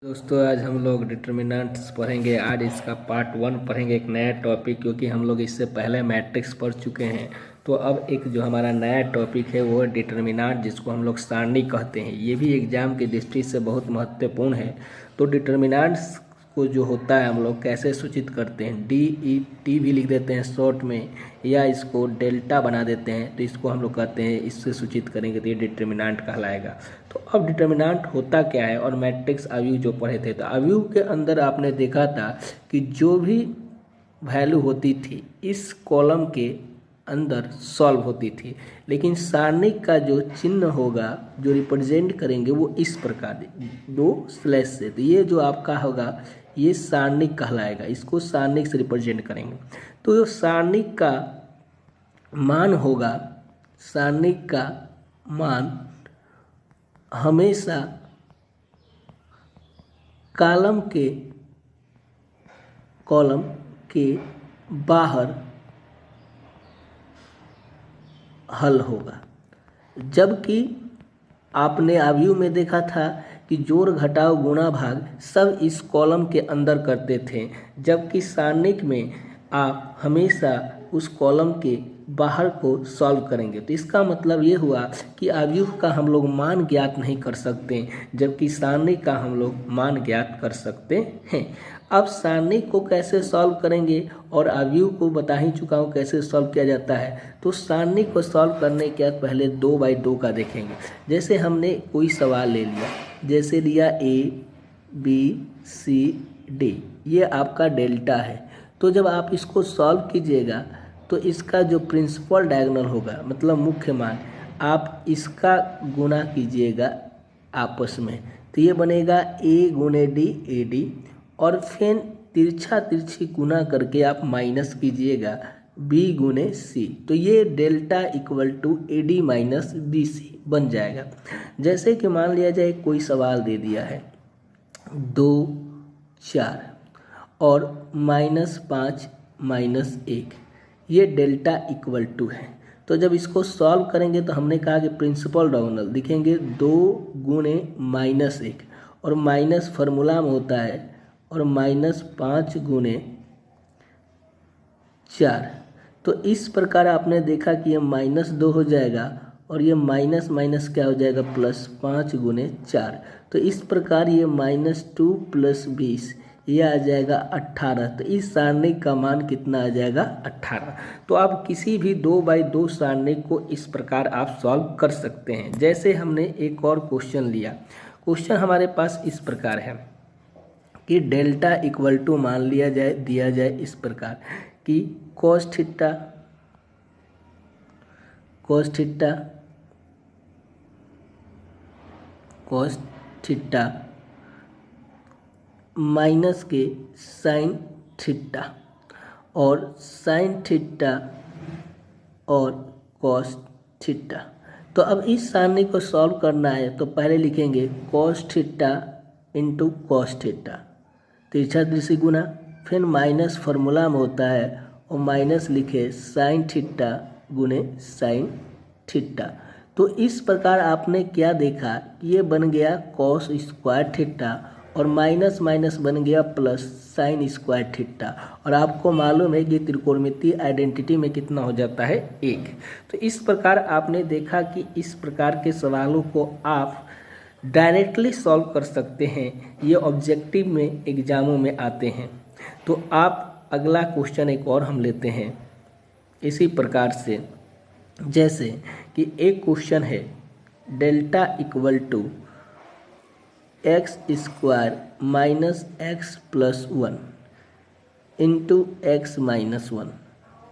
दोस्तों आज हम लोग डिटर्मिनेंट्स पढ़ेंगे। आज इसका पार्ट 1 पढ़ेंगे, एक नया टॉपिक, क्योंकि हम लोग इससे पहले मैट्रिक्स पढ़ चुके हैं। तो अब एक जो हमारा नया टॉपिक है वो है डिटर्मिनेंट, जिसको हम लोग सारणी कहते हैं। ये भी एग्जाम की दृष्टि से बहुत महत्वपूर्ण है। तो डिटर्मिनेंट्स को जो होता है हम लोग कैसे सूचित करते हैं, DET भी लिख देते हैं शॉर्ट में, या इसको डेल्टा बना देते हैं। तो इसको हम लोग कहते हैं, इससे सूचित करेंगे तो ये डिटर्मिनेंट कहलाएगा। तो अब डिटर्मिनेंट होता क्या है, और मैट्रिक्स अवयव जो पढ़े थे, तो अवयव के अंदर आपने देखा था कि जो भी वैल्यू होती थी इस कॉलम के अंदर सॉल्व होती थी, लेकिन सारणिक का जो चिन्ह होगा, जो रिप्रेजेंट करेंगे, वो इस प्रकार दो स्लैश से। तो ये जो आपका होगा ये सारणिक कहलाएगा, इसको सारणिक से रिप्रेजेंट करेंगे। तो जो सारणिक का मान होगा, सारणिक का मान हमेशा कॉलम के बाहर हल होगा। जबकि आपने अवयव में देखा था कि जोड़ घटाव गुणा भाग सब इस कॉलम के अंदर करते थे, जबकि सारणिक में आप हमेशा उस कॉलम के बाहर को सॉल्व करेंगे। तो इसका मतलब ये हुआ कि अवयव का हम लोग मान ज्ञात नहीं कर सकते, जबकि सारणिक का हम लोग मान ज्ञात कर सकते हैं। अब सारणिक को कैसे सॉल्व करेंगे, और अवयव को बता ही चुका हूँ कैसे सॉल्व किया जाता है। तो सारणिक को सॉल्व करने के बाद पहले 2x2 का देखेंगे। जैसे हमने कोई सवाल ले लिया, जैसे लिया ABCD, ये आपका डेल्टा है। तो जब आप इसको सॉल्व कीजिएगा तो इसका जो प्रिंसिपल डायगोनल होगा, मतलब मुख्य मान, आप इसका गुणा कीजिएगा आपस में। तो ये बनेगा A गुणे D AD, और फिर तिरछा तिरछी गुना करके आप माइनस कीजिएगा B गुणे C। तो ये delta equal to AD minus BC बन जाएगा। जैसे कि मान लिया जाए कोई सवाल दे दिया है 2 4 और -5 -1, ये डेल्टा इक्वल टू है। तो जब इसको सॉल्व करेंगे तो हमने कहा कि प्रिंसिपल डायगोनल दिखेंगे 2 गुणे -1, और माइनस फार्मूला में होता है, और -5 गुणे 4। तो इस प्रकार आपने देखा कि ये -2 हो जाएगा, और ये माइनस माइनस क्या हो जाएगा, +5 गुणे 4। तो इस प्रकार ये -2 + 20, ये आ जाएगा 18। तो इस सारणिक का मान कितना आ जाएगा, 18। तो आप किसी भी 2x2 सारणिक को इस प्रकार आप सॉल्व कर सकते हैं। जैसे हमने एक और क्वेश्चन लिया, क्वेश्चन हमारे पास इस प्रकार है कि डेल्टा इक्वल टू मान लिया जाए, दिया जाए इस प्रकार कि cos थीटा माइनस के साइन थीटा, और साइन थीटा और कॉस थीटा। तो अब इस सारणी को सॉल्व करना है, तो पहले लिखेंगे cos theta into cos theta, तिरछा तिरछी गुना, फिर माइनस फार्मूला में होता है, और माइनस लिखे साइन थीटा गुने साइन थीटा। तो इस प्रकार आपने क्या देखा, ये बन गया कॉस स्क्वायर थीटा, और माइनस माइनस बन गया प्लस साइन स्क्वायर थीटा। और आपको मालूम है कि त्रिकोणमितीय आइडेंटिटी में कितना हो जाता है, 1। तो इस प्रकार आपने देखा कि इस प्रकार के सवालों को आप डायरेक्टली सॉल्व कर सकते हैं, ये ऑब्जेक्टिव में एग्जामों में आते हैं। तो आप अगला क्वेश्चन एक और हम लेते हैं इसी प्रकार से। जैसे कि एक क्वेश्चन है delta equal to x² - x + 1 into x - 1,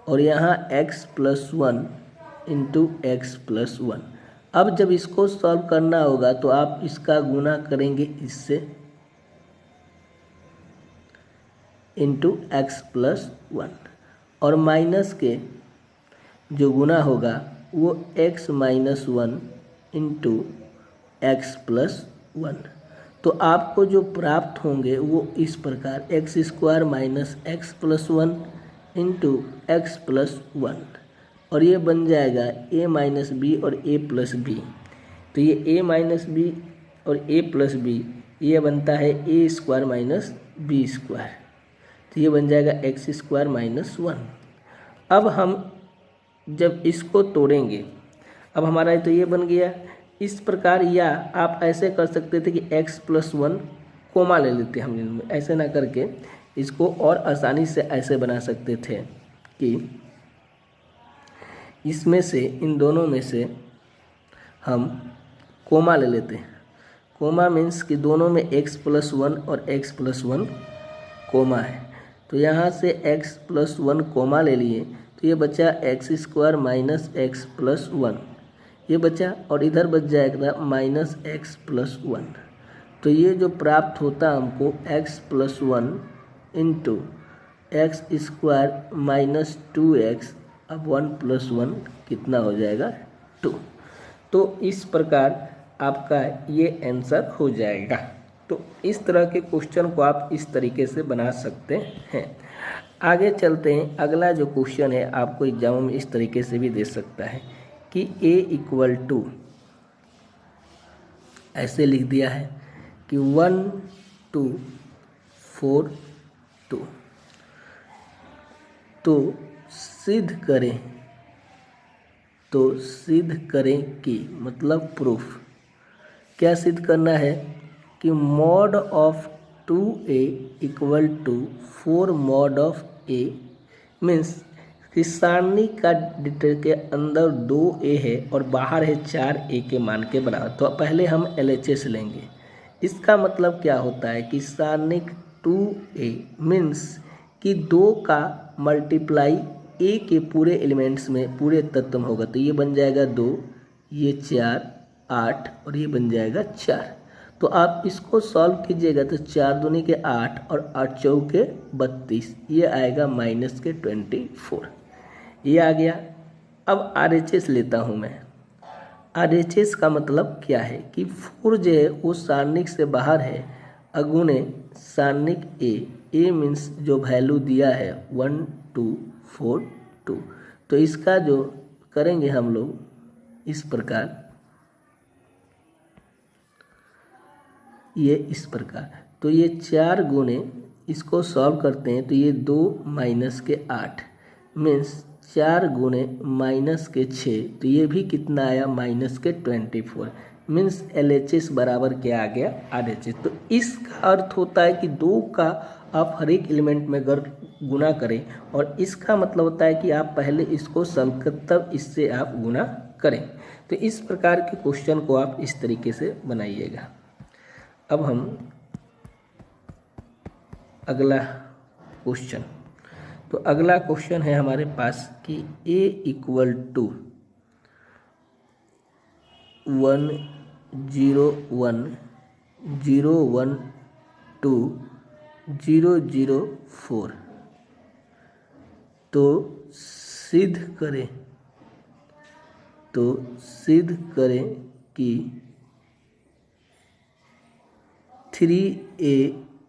और यहाँ x + 1 इंटू x + 1। अब जब इसको सॉल्व करना होगा तो आप इसका गुना करेंगे इससे, इंटू x + 1, और माइनस के जो गुना होगा वो x - 1 इंटू x + 1। तो आपको जो प्राप्त होंगे वो इस प्रकार x² - x + 1 इंटू x + 1, और ये बन जाएगा a - b और a + b। तो ये a - b और a + b ये बनता है ए स्क्वायर माइनस बी स्क्वायर, तो ये बन जाएगा एक्स स्क्वायर माइनस 1। अब हम जब इसको तोड़ेंगे, अब हमारा तो ये बन गया इस प्रकार, या आप ऐसे कर सकते थे कि x प्लस 1 कोमा ले लेते हम इनमें, ऐसे ना करके इसको और आसानी से ऐसे बना सकते थे कि इसमें से इन दोनों में से हम कोमा ले लेते हैं। कोमा मीन्स कि दोनों में x प्लस 1 और x प्लस 1 कोमा है, तो यहाँ से x प्लस 1 कोमा ले लिए, तो ये बचा x square minus x plus 1, ये बचा, और इधर बच जाएगा माइनस एक्स प्लस 1। तो ये जो प्राप्त होता हमको x plus 1 into x square minus 2x, अब 1 प्लस 1 कितना हो जाएगा 2। तो इस प्रकार आपका ये आंसर हो जाएगा। तो इस तरह के क्वेश्चन को आप इस तरीके से बना सकते हैं। आगे चलते हैं, अगला जो क्वेश्चन है आपको एग्जाम में इस तरीके से भी दे सकता है कि a इक्वल टू, ऐसे लिख दिया है कि 1 2 4 2, तो सिद्ध करें, तो सिद्ध करें कि मतलब प्रूफ, क्या सिद्ध करना है कि mod of 2a equal to 4 mod of a, means कि सारणी का डिटर के अंदर 2a है और बाहर है 4a के मान के बराबर। तो पहले हम LHS लेंगे। इसका मतलब क्या होता है कि सारणिक 2a मीन्स कि 2 का मल्टीप्लाई a के पूरे एलिमेंट्स में, पूरे तत्व में होगा, तो ये बन जाएगा 2, ये 4 8 और ये बन जाएगा 4। तो आप इसको सॉल्व कीजिएगा तो 4 दूनी के 8 और 8 चौके 32, ये आएगा माइनस के 24, ये आ गया। अब RHS लेता हूँ मैं। RHS का मतलब क्या है कि 4 जो है वो सारणिक से बाहर है, अगुणे सारणिक a मीन्स जो वैल्यू दिया है 1 2 4 2, तो इसका जो करेंगे हम लोग इस प्रकार, ये इस प्रकार, तो ये 4 गुणे इसको सॉल्व करते हैं तो ये 2 माइनस के 8 मीन्स 4 गुणे माइनस के 6, तो ये भी कितना आया माइनस के 24, मीन्स LHS बराबर क्या आ गया RHS। तो इसका अर्थ होता है कि 2 का आप हर एक एलिमेंट में अगर गुना करें, और इसका मतलब होता है कि आप पहले इसको सॉल्व करें तब इससे आप गुना करें। तो इस प्रकार के क्वेश्चन को आप इस तरीके से बनाइएगा। अब हम अगला क्वेश्चन, तो अगला क्वेश्चन है हमारे पास कि a इक्वल टू 1 0 1 0 1 2 0 0 4, तो सिद्ध करें, तो सिद्ध करें कि 3a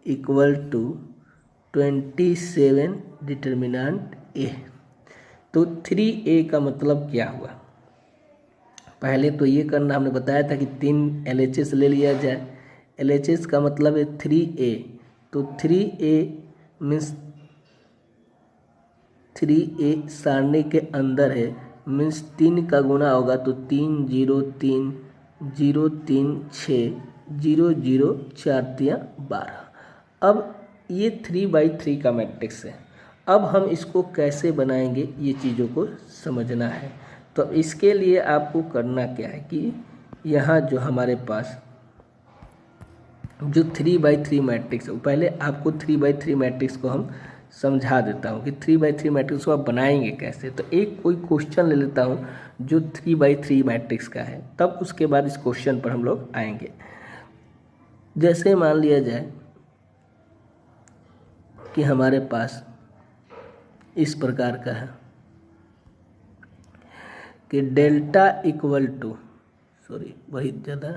equal to 27 determinant a। तो 3a का मतलब क्या हुआ, पहले तो ये करना, हमने बताया था कि 3 LHS ले लिया जाए। LHS का मतलब है 3a, तो 3a मीन्स 3a सारणी के अंदर है, मीन्स 3 का गुना होगा तो 3 0 3 0 3 6 0 0 4 3 12। अब ये 3/3 का मैट्रिक्स है। अब हम इसको कैसे बनाएंगे ये चीज़ों को समझना है। तो इसके लिए आपको करना क्या है कि यहाँ जो हमारे पास जो 3/3 मैट्रिक्स है, पहले आपको 3/3 मैट्रिक्स को हम समझा देता हूँ कि 3/3 मैट्रिक्स को आप बनाएंगे कैसे। तो एक कोई क्वेश्चन ले लेता हूँ जो 3/3 मैट्रिक्स का है, तब उसके बाद इस क्वेश्चन पर हम लोग आएंगे। जैसे मान लिया जाए कि हमारे पास इस प्रकार का है कि डेल्टा इक्वल टू, वही ज़्यादा,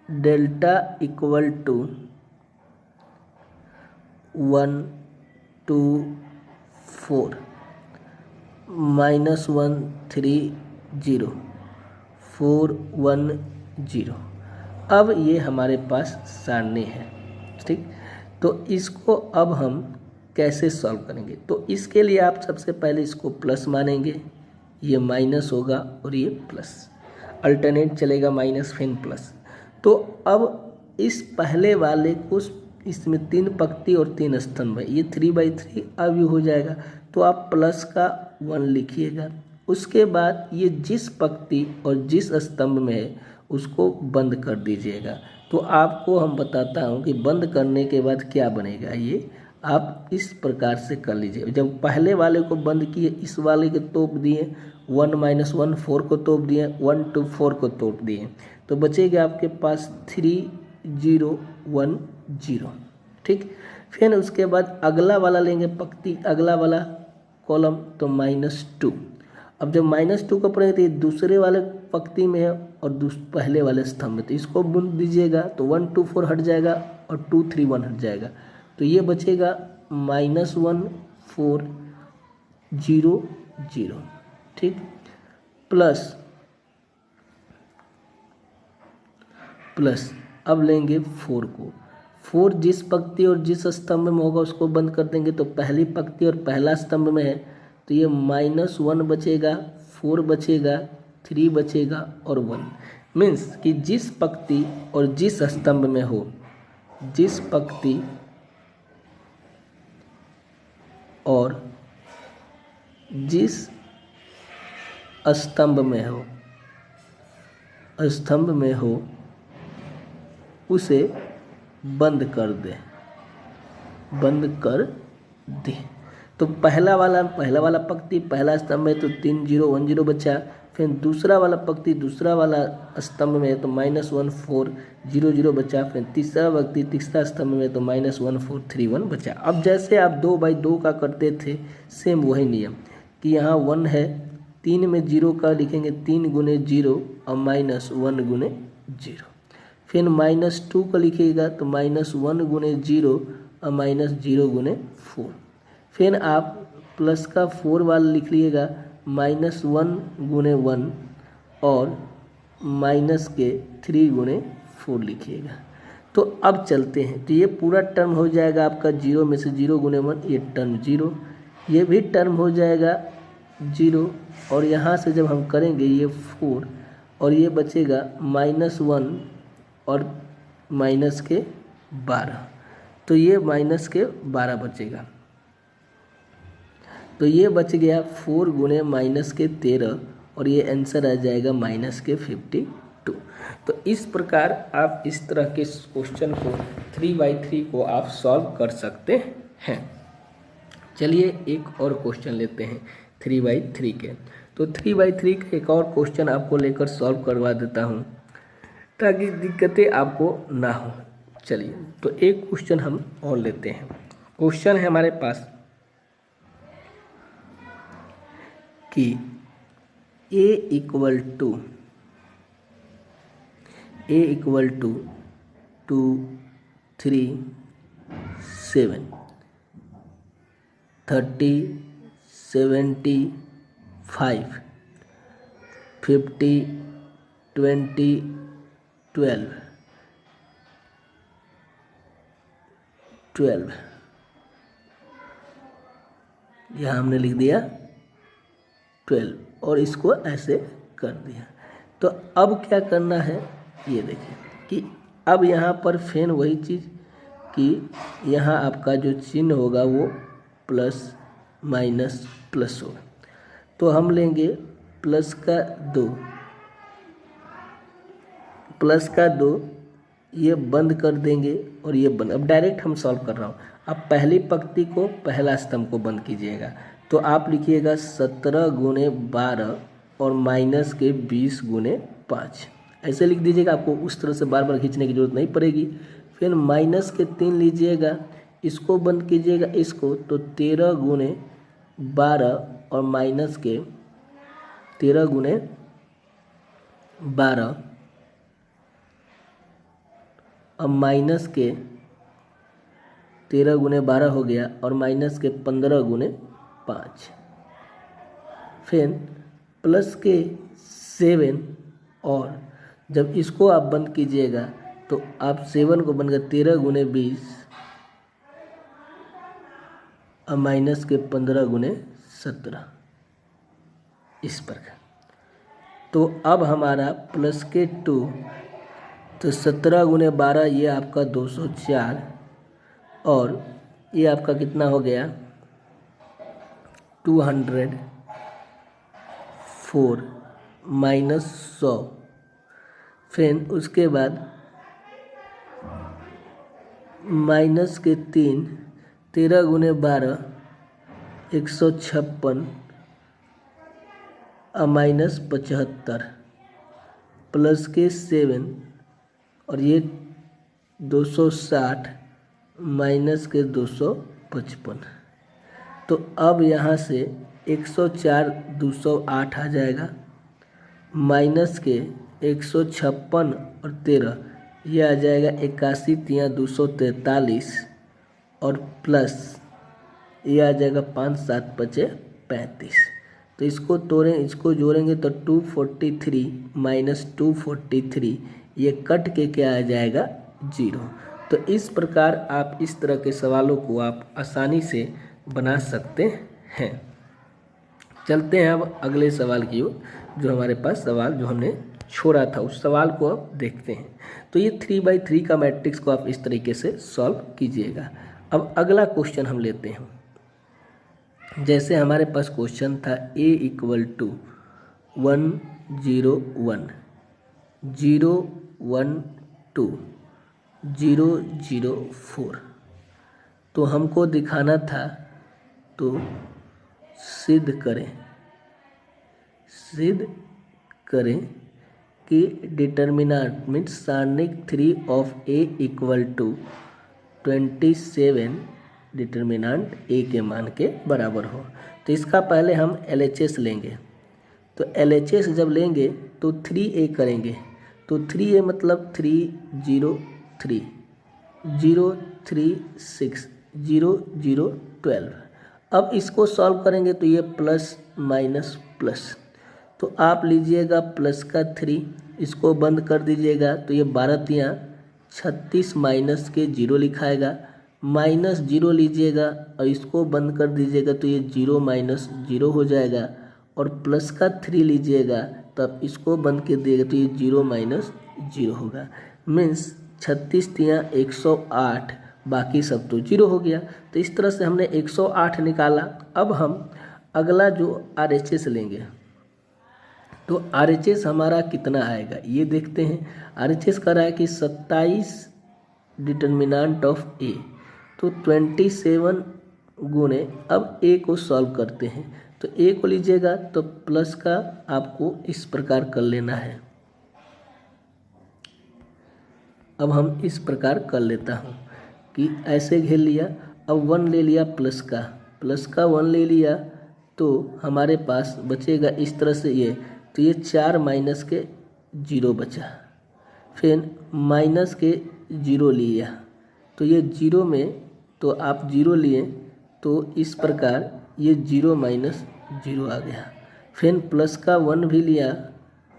डेल्टा इक्वल टू 1 2 4 -1 3 0 4 1 0। अब ये हमारे पास सारणी है, ठीक। तो इसको अब हम कैसे सॉल्व करेंगे? तो इसके लिए आप सबसे पहले इसको प्लस मानेंगे, ये माइनस होगा और ये प्लस, अल्टरनेट चलेगा, माइनस फिर प्लस। तो अब इस पहले वाले को, इसमें 3 पंक्ति और 3 स्तंभ है, ये 3/3 अब ये हो जाएगा। तो आप प्लस का 1 लिखिएगा। उसके बाद ये जिस पंक्ति और जिस स्तंभ में है उसको बंद कर दीजिएगा। तो आपको हम बताता हूँ कि बंद करने के बाद क्या बनेगा। ये आप इस प्रकार से कर लीजिए। जब पहले वाले को बंद किए, इस वाले के तोप दिए, 1 - 1 4 को तोप दिए, 1 2 4 को तोप दिए, तो बचेगा आपके पास 3 0 1 0, ठीक। फिर उसके बाद अगला वाला लेंगे पंक्ति, अगला वाला कॉलम, तो -2। अब जब -2 का पड़ेगा तो ये दूसरे वाले पंक्ति में है और पहले वाले स्तंभ में, तो इसको बुन दीजिएगा, तो 1 2 4 हट जाएगा और 2 3 1 हट जाएगा। तो ये बचेगा -1 4 0 0, ठीक। प्लस अब लेंगे 4 को, 4 जिस पंक्ति और जिस स्तंभ में होगा उसको बंद कर देंगे। तो पहली पंक्ति और पहला स्तंभ में है, तो ये -1 बचेगा, 4 बचेगा, 3 बचेगा और 1। मीन्स कि जिस पंक्ति और जिस स्तंभ में हो, जिस पंक्ति और जिस स्तंभ में हो उसे बंद कर दे। तो पहला वाला पंक्ति पहला स्तंभ में, तो 3 0 1 0 बचा। फिर दूसरा वाला पंक्ति दूसरा वाला स्तंभ में है, तो -1 4 0 0 बचा। फिर तीसरा पंक्ति तीसरा स्तंभ में, तो -1 4 3 1 बचा। अब जैसे आप 2/2 का करते थे, सेम वही नियम कि यहाँ 1 है, 3 में 0 का लिखेंगे, 3 × 0 और -1 × 0। फिर -2 को लिखिएगा, तो -1 × 0 और -0 × 4। फिर आप प्लस का 4 वाला लिख लीजिएगा, -1 × 1 और माइनस के 3 × 4 लिखिएगा। तो अब चलते हैं, तो ये पूरा टर्म हो जाएगा आपका 0 में से 0 × 1, ये टर्म 0, ये भी टर्म हो जाएगा 0, और यहाँ से जब हम करेंगे ये 4 और ये बचेगा -1 और -12, तो ये -12 बचेगा। तो ये बच गया 4 × -13 और ये आंसर आ जाएगा -52। तो इस प्रकार आप इस तरह के क्वेश्चन को 3/3 को आप सॉल्व कर सकते हैं। चलिए एक और क्वेश्चन लेते हैं 3/3 के। तो 3/3 का एक और क्वेश्चन आपको लेकर सॉल्व करवा देता हूँ ताकि दिक्कतें आपको ना हो। चलिए तो एक क्वेश्चन हम और लेते हैं। क्वेश्चन है हमारे पास कि a = 2 3 7 30 75 50 20 12 यहाँ हमने लिख दिया 12 और इसको ऐसे कर दिया। तो अब क्या करना है, ये देखिए कि अब यहाँ पर फिर वही चीज़ कि यहाँ आपका जो चिन्ह होगा वो प्लस माइनस प्लस होगा। तो हम लेंगे प्लस का 2, ये बंद कर देंगे और ये बंद। अब डायरेक्ट हम सॉल्व कर रहा हूँ। अब पहली पंक्ति को पहला स्तंभ को बंद कीजिएगा, तो आप लिखिएगा 17 × 12 और माइनस के 20 × 5, ऐसे लिख दीजिएगा। आपको उस तरह से बार बार खींचने की जरूरत नहीं पड़ेगी। फिर माइनस के 3 लीजिएगा, इसको बंद कीजिएगा इसको, तो 13 × 12 और माइनस के 13 × 12 और माइनस के 13 × 12 हो गया और माइनस के 15 × 5। फिर प्लस के 7 और जब इसको आप बंद कीजिएगा तो आप 7 को बंद कर 13 गुने 20 और माइनस के 15 गुने 17 इस प्रकार। तो अब हमारा प्लस के 2 तो 17 गुने 12 ये आपका 204 और ये आपका कितना हो गया 204 माइनस 100। फिर उसके बाद माइनस के 3 13 गुने 12 156 और माइनस 75 प्लस के 7 और ये 260 माइनस के 255। तो अब यहाँ से 104 208 आ जाएगा, माइनस के 156 और 13 ये आ जाएगा 81 3 243 और प्लस ये आ जाएगा 5 7 5 35। तो इसको तोड़ें, इसको जोड़ेंगे तो 243 माइनस 243 ये कट के क्या आ जाएगा 0। तो इस प्रकार आप इस तरह के सवालों को आप आसानी से बना सकते हैं। चलते हैं अब अगले सवाल की ओर, जो हमारे पास सवाल जो हमने छोड़ा था उस सवाल को अब देखते हैं। तो ये 3/3 का मैट्रिक्स को आप इस तरीके से सॉल्व कीजिएगा। अब अगला क्वेश्चन हम लेते हैं। जैसे हमारे पास क्वेश्चन था a = 1 0 1 0 1 2 0 0 4। तो हमको दिखाना था, तो सिद्ध करें कि डिटर्मिनेंट मीन्स सारणिक 3 ऑफ a = 27 डिटर्मिनेंट a के मान के बराबर हो। तो इसका पहले हम LHS लेंगे। तो LHS जब लेंगे तो 3a करेंगे। तो 3a मतलब 3 0 3 0 3 6 0 0 12। अब इसको सॉल्व करेंगे तो ये प्लस माइनस प्लस, तो आप लीजिएगा प्लस का 3, इसको बंद कर दीजिएगा तो ये 12 3 36 माइनस के 0 लिखाएगा, माइनस 0 लीजिएगा और इसको बंद कर दीजिएगा तो ये 0 माइनस 0 हो जाएगा, और प्लस का 3 लीजिएगा तब इसको बंद कर दिएगा तो ये 0 माइनस 0 होगा। मीन्स 36 3 108, बाकी सब तो 0 हो गया। तो इस तरह से हमने 108 निकाला। अब हम अगला जो RHS लेंगे, तो RHS हमारा कितना आएगा ये देखते हैं। RHS कर रहा है कि 27 डिटर्मिनेंट ऑफ A, तो 27 गुने, अब A को सॉल्व करते हैं। तो A को लीजिएगा तो प्लस का आपको इस प्रकार कर लेना है। अब हम इस प्रकार कर लेता हूँ कि ऐसे घेर लिया, अब 1 ले लिया प्लस का 1 ले लिया, तो हमारे पास बचेगा इस तरह से ये, तो ये 4 माइनस के 0 बचा। फिर माइनस के 0 लिया, तो ये 0 में तो आप 0 लिए तो इस प्रकार ये 0 माइनस 0 आ गया। फिर प्लस का 1 भी लिया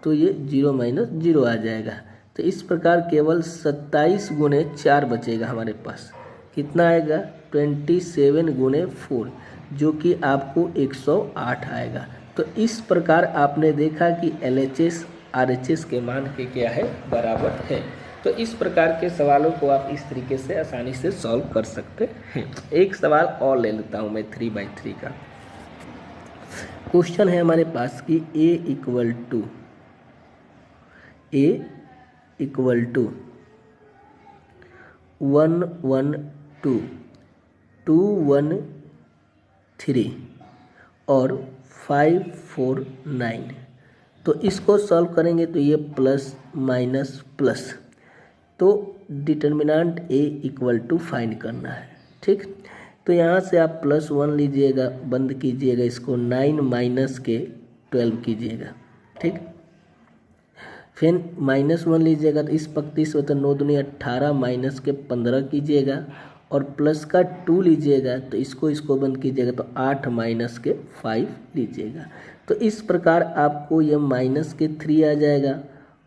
तो ये 0 माइनस 0 आ जाएगा। तो इस प्रकार केवल 27 गुने 4 बचेगा हमारे पास। कितना आएगा 27 गुने 4, जो कि आपको 108 आएगा। तो इस प्रकार आपने देखा कि LHS RHS के मान के क्या है बराबर है। तो इस प्रकार के सवालों को आप इस तरीके से आसानी से सॉल्व कर सकते हैं। एक सवाल और ले लेता हूँ मैं 3/3 का। क्वेश्चन है हमारे पास कि A = 1 1 2 2 1 3 और 5 4 9। तो इसको सॉल्व करेंगे तो ये प्लस माइनस प्लस, तो डिटर्मिनेंट A = फाइंड करना है। ठीक, तो यहाँ से आप +1 लीजिएगा, बंद कीजिएगा इसको, 9 माइनस के 12 कीजिएगा। ठीक, फिर -1 लीजिएगा तो इस पक्ति से होता है 9 दूनी 18 माइनस के 15 कीजिएगा, और प्लस का 2 लीजिएगा तो इसको बंद कीजिएगा तो 8 माइनस के 5 लीजिएगा। तो इस प्रकार आपको ये -3 आ जाएगा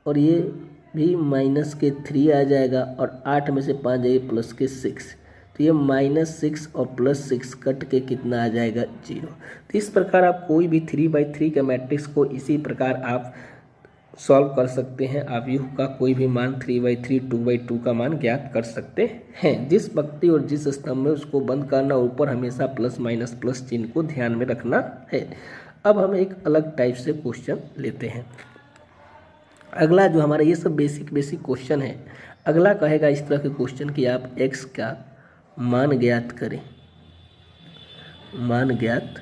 और ये भी माइनस के 3 आ जाएगा और 8 में से 5 जाएगी प्लस के 6, तो ये -6 और +6 कट के कितना आ जाएगा 0। तो इस प्रकार आप कोई भी 3/3 के मैट्रिक्स को इसी प्रकार आप सॉल्व कर सकते हैं। आप यू का कोई भी मान 3/3 2/2 का मान ज्ञात कर सकते हैं। जिस पंक्ति और जिस स्तंभ में उसको बंद करना, ऊपर हमेशा प्लस माइनस प्लस चिन्ह को ध्यान में रखना है। अब हम एक अलग टाइप से क्वेश्चन लेते हैं। अगला जो हमारा ये सब बेसिक क्वेश्चन है, अगला कहेगा इस तरह के क्वेश्चन कि आप x का मान ज्ञात करें। मान ज्ञात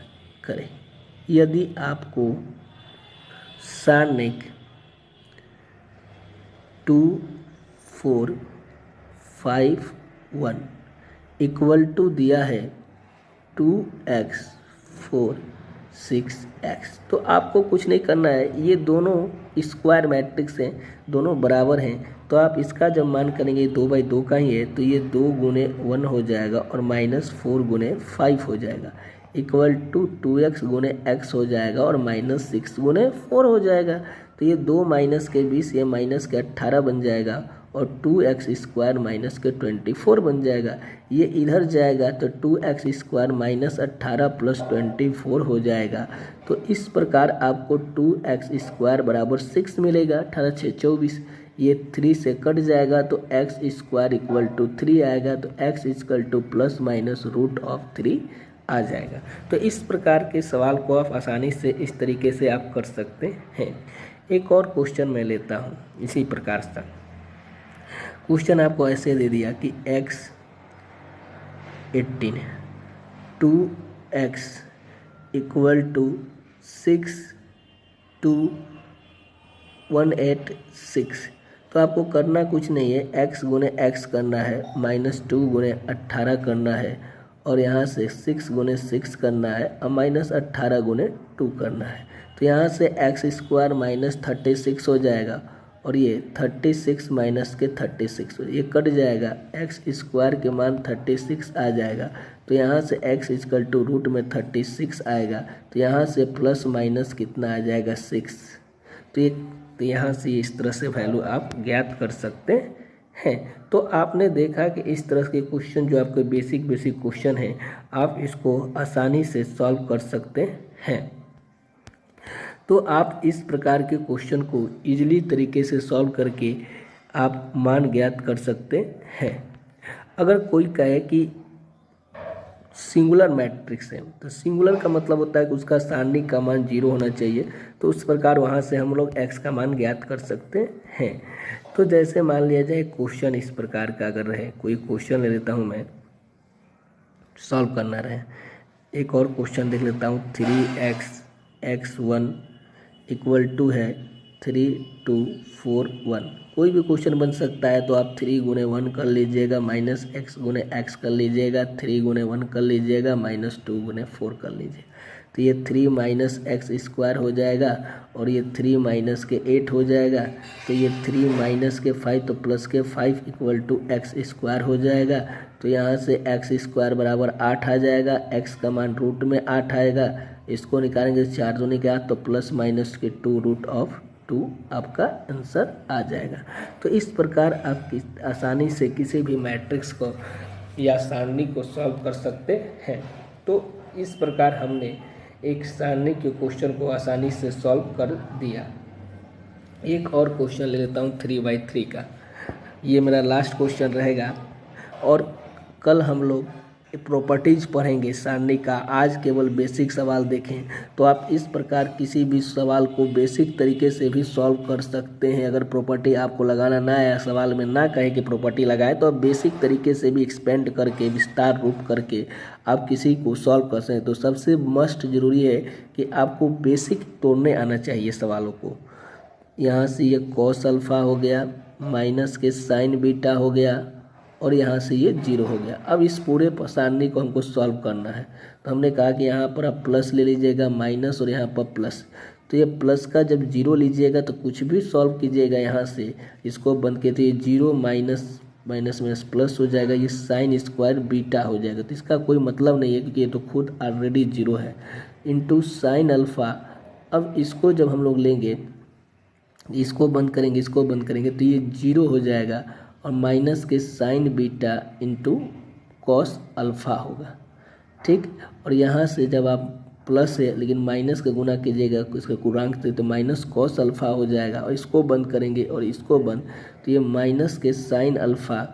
करें यदि आपको सारणिक 2 4 5 1 इक्वल टू दिया है 2x 4 6x, तो आपको कुछ नहीं करना है। ये दोनों स्क्वायर मैट्रिक्स हैं, दोनों बराबर हैं, तो आप इसका जब मान करेंगे 2/2 का ही है, तो ये 2 गुने 1 हो जाएगा और -4 गुने 5 हो जाएगा, इक्वल टू 2x गुने x हो जाएगा और -6 गुने 4 हो जाएगा। तो ये 2 माइनस के 20, ये माइनस के 18 बन जाएगा और 2x स्क्वायर माइनस के 24 बन जाएगा। ये इधर जाएगा तो 2x स्क्वायर -18 प्लस 24 हो जाएगा। तो इस प्रकार आपको 2x स्क्वायर बराबर 6 मिलेगा। 18 6 24, ये 3 से कट जाएगा तो x स्क्वायर इक्वल टू 3 आएगा, तो x equal two plus minus √3 आ जाएगा। तो इस प्रकार के सवाल को आप आसानी से इस तरीके से आप कर सकते हैं। एक और क्वेश्चन मैं लेता हूँ इसी प्रकार से। क्वेश्चन आपको ऐसे दे दिया कि x 18 2x इक्वल टू 6 2 186, तो आपको करना कुछ नहीं है, x गुने x करना है, -2 गुने 18 करना है और यहाँ से 6 गुने 6 करना है और -18 गुने 2 करना है। तो यहाँ से x स्क्वायर -36 हो जाएगा और ये 36 माइनस के 36 ये कट जाएगा, x स्क्वायर के मान 36 आ जाएगा। तो यहाँ से x इक्वल टू रूट में 36 आएगा, तो यहाँ से प्लस माइनस कितना आ जाएगा 6। तो यहाँ से इस तरह से वैल्यू आप ज्ञात कर सकते हैं। तो आपने देखा कि इस तरह के क्वेश्चन जो आपके बेसिक क्वेश्चन हैं, आप इसको आसानी से सॉल्व कर सकते हैं। तो आप इस प्रकार के क्वेश्चन को इजीली तरीके से सॉल्व करके आप मान ज्ञात कर सकते हैं। अगर कोई कहे कि सिंगुलर मैट्रिक्स है, तो सिंगुलर का मतलब होता है कि उसका सारणिक का मान 0 होना चाहिए, तो उस प्रकार वहाँ से हम लोग x का मान ज्ञात कर सकते हैं। तो जैसे मान लिया जाए क्वेश्चन इस प्रकार का अगर रहे, कोई क्वेश्चन ले लेता हूँ मैं, सॉल्व करना रहे। एक और क्वेश्चन देख लेता हूँ, 3x x1 इक्वल टू है 3 2 4 1। कोई भी क्वेश्चन बन सकता है, तो आप 3 गुने 1 कर लीजिएगा, -x गुने x कर लीजिएगा, 3 गुने 1 कर लीजिएगा, -2 गुने 4 कर लीजिए। तो ये 3 माइनस एक्स स्क्वायर हो जाएगा और ये 3 माइनस के 8 हो जाएगा। तो ये 3 माइनस के 5 तो प्लस के 5 इक्वल टू एक्स स्क्वायर हो जाएगा। तो यहाँ से एक्स स्क्वायर बराबर 8 आ जाएगा, एक्स का मान रूट में 8 आएगा। इसको निकालेंगे 4 दूनी के 8 तो प्लस माइनस के 2√2 आपका आंसर आ जाएगा। तो इस प्रकार आप आसानी से किसी भी मैट्रिक्स को या सारणी को सॉल्व कर सकते हैं। तो इस प्रकार हमने एक सारणी के क्वेश्चन को आसानी से सॉल्व कर दिया। एक और क्वेश्चन ले लेता हूँ 3/3 का, ये मेरा लास्ट क्वेश्चन रहेगा और कल हम लोग प्रॉपर्टीज पढ़ेंगे सारणी का। आज केवल बेसिक सवाल देखें तो आप इस प्रकार किसी भी सवाल को बेसिक तरीके से भी सॉल्व कर सकते हैं। अगर प्रॉपर्टी आपको लगाना ना आया, सवाल में ना कहे कि प्रॉपर्टी लगाए, तो आप बेसिक तरीके से भी एक्सपेंड करके विस्तार रूप करके आप किसी को सॉल्व कर सकते हैं। तो सबसे मस्ट जरूरी है कि आपको बेसिक तोड़ने आना चाहिए सवालों को। यहाँ से ये कॉस अल्फा हो गया, माइनस के साइन बीटा हो गया और यहाँ से ये 0 हो गया। अब इस पूरे सारणी को हमको सॉल्व करना है। तो हमने कहा कि यहाँ पर आप प्लस ले लीजिएगा, माइनस और यहाँ पर प्लस। तो ये प्लस का जब 0 लीजिएगा तो कुछ भी सॉल्व कीजिएगा यहाँ से, इसको बंद के, तो ये 0 माइनस माइनस प्लस हो जाएगा, ये साइन स्क्वायर बीटा हो जाएगा। तो इसका कोई मतलब नहीं है क्योंकि ये तो खुद ऑलरेडी 0 है, इंटू साइन अल्फ़ा। अब इसको जब हम लोग लेंगे इसको बंद करेंगे, इसको बंद करेंगे तो ये 0 हो जाएगा और माइनस के sign beta into cos alpha होगा, ठीक। और यहाँ से जब आप प्लस है लेकिन माइनस का गुना कीजिएगा इसका पूर्णांक से तो माइनस कॉस अल्फ़ा हो जाएगा और इसको बंद करेंगे और इसको बंद, तो ये माइनस के sine alpha,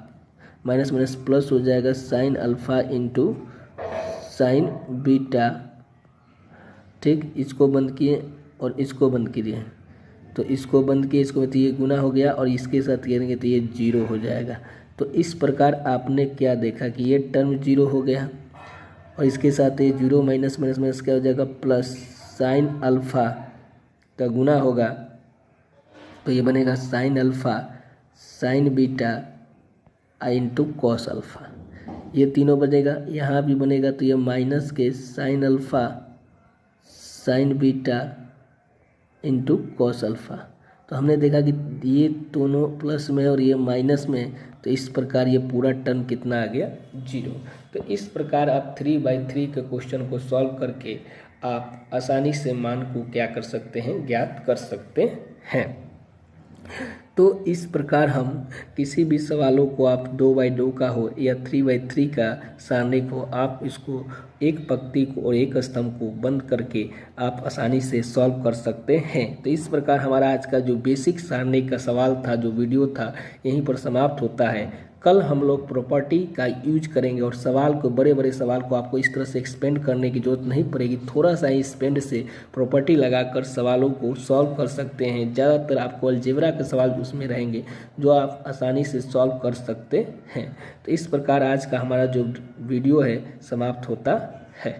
minus minus plus हो जाएगा sine alpha into sine beta, ठीक। इसको बंद किए और इसको बंद कीजिए, तो इसको बंद किए, इसको तो ये गुना हो गया और इसके साथ करेंगे तो ये 0 हो जाएगा। तो इस प्रकार आपने क्या देखा कि ये टर्म 0 हो गया और इसके साथ ये 0 माइनस माइनस माइनस क्या हो जाएगा प्लस साइन अल्फ़ा का गुना होगा तो ये बनेगा sine alpha sine beta into cos alpha, ये तीनों बनेगा। यहाँ भी बनेगा तो ये माइनस के sine alpha sine beta into cos alpha. तो हमने देखा कि ये दोनों प्लस में और ये माइनस में, तो इस प्रकार ये पूरा टर्म कितना आ गया 0। तो इस प्रकार आप 3/3 के क्वेश्चन को सॉल्व करके आप आसानी से मान को क्या कर सकते हैं, ज्ञात कर सकते हैं। तो इस प्रकार हम किसी भी सवालों को आप 2/2 का हो या 3/3 का सारणिक हो, आप इसको एक पंक्ति को और एक स्तंभ को बंद करके आप आसानी से सॉल्व कर सकते हैं। तो इस प्रकार हमारा आज का जो बेसिक सारणिक का सवाल था, जो वीडियो था, यहीं पर समाप्त होता है। कल हम लोग प्रॉपर्टी का यूज करेंगे और सवाल को, बड़े बड़े सवाल को आपको इस तरह से एक्सपेंड करने की जरूरत नहीं पड़ेगी, थोड़ा सा ही स्पेंड से प्रॉपर्टी लगाकर सवालों को सॉल्व कर सकते हैं। ज़्यादातर आपको अलजेब्रा के सवाल उसमें रहेंगे जो आप आसानी से सॉल्व कर सकते हैं। तो इस प्रकार आज का हमारा जो वीडियो है समाप्त होता है।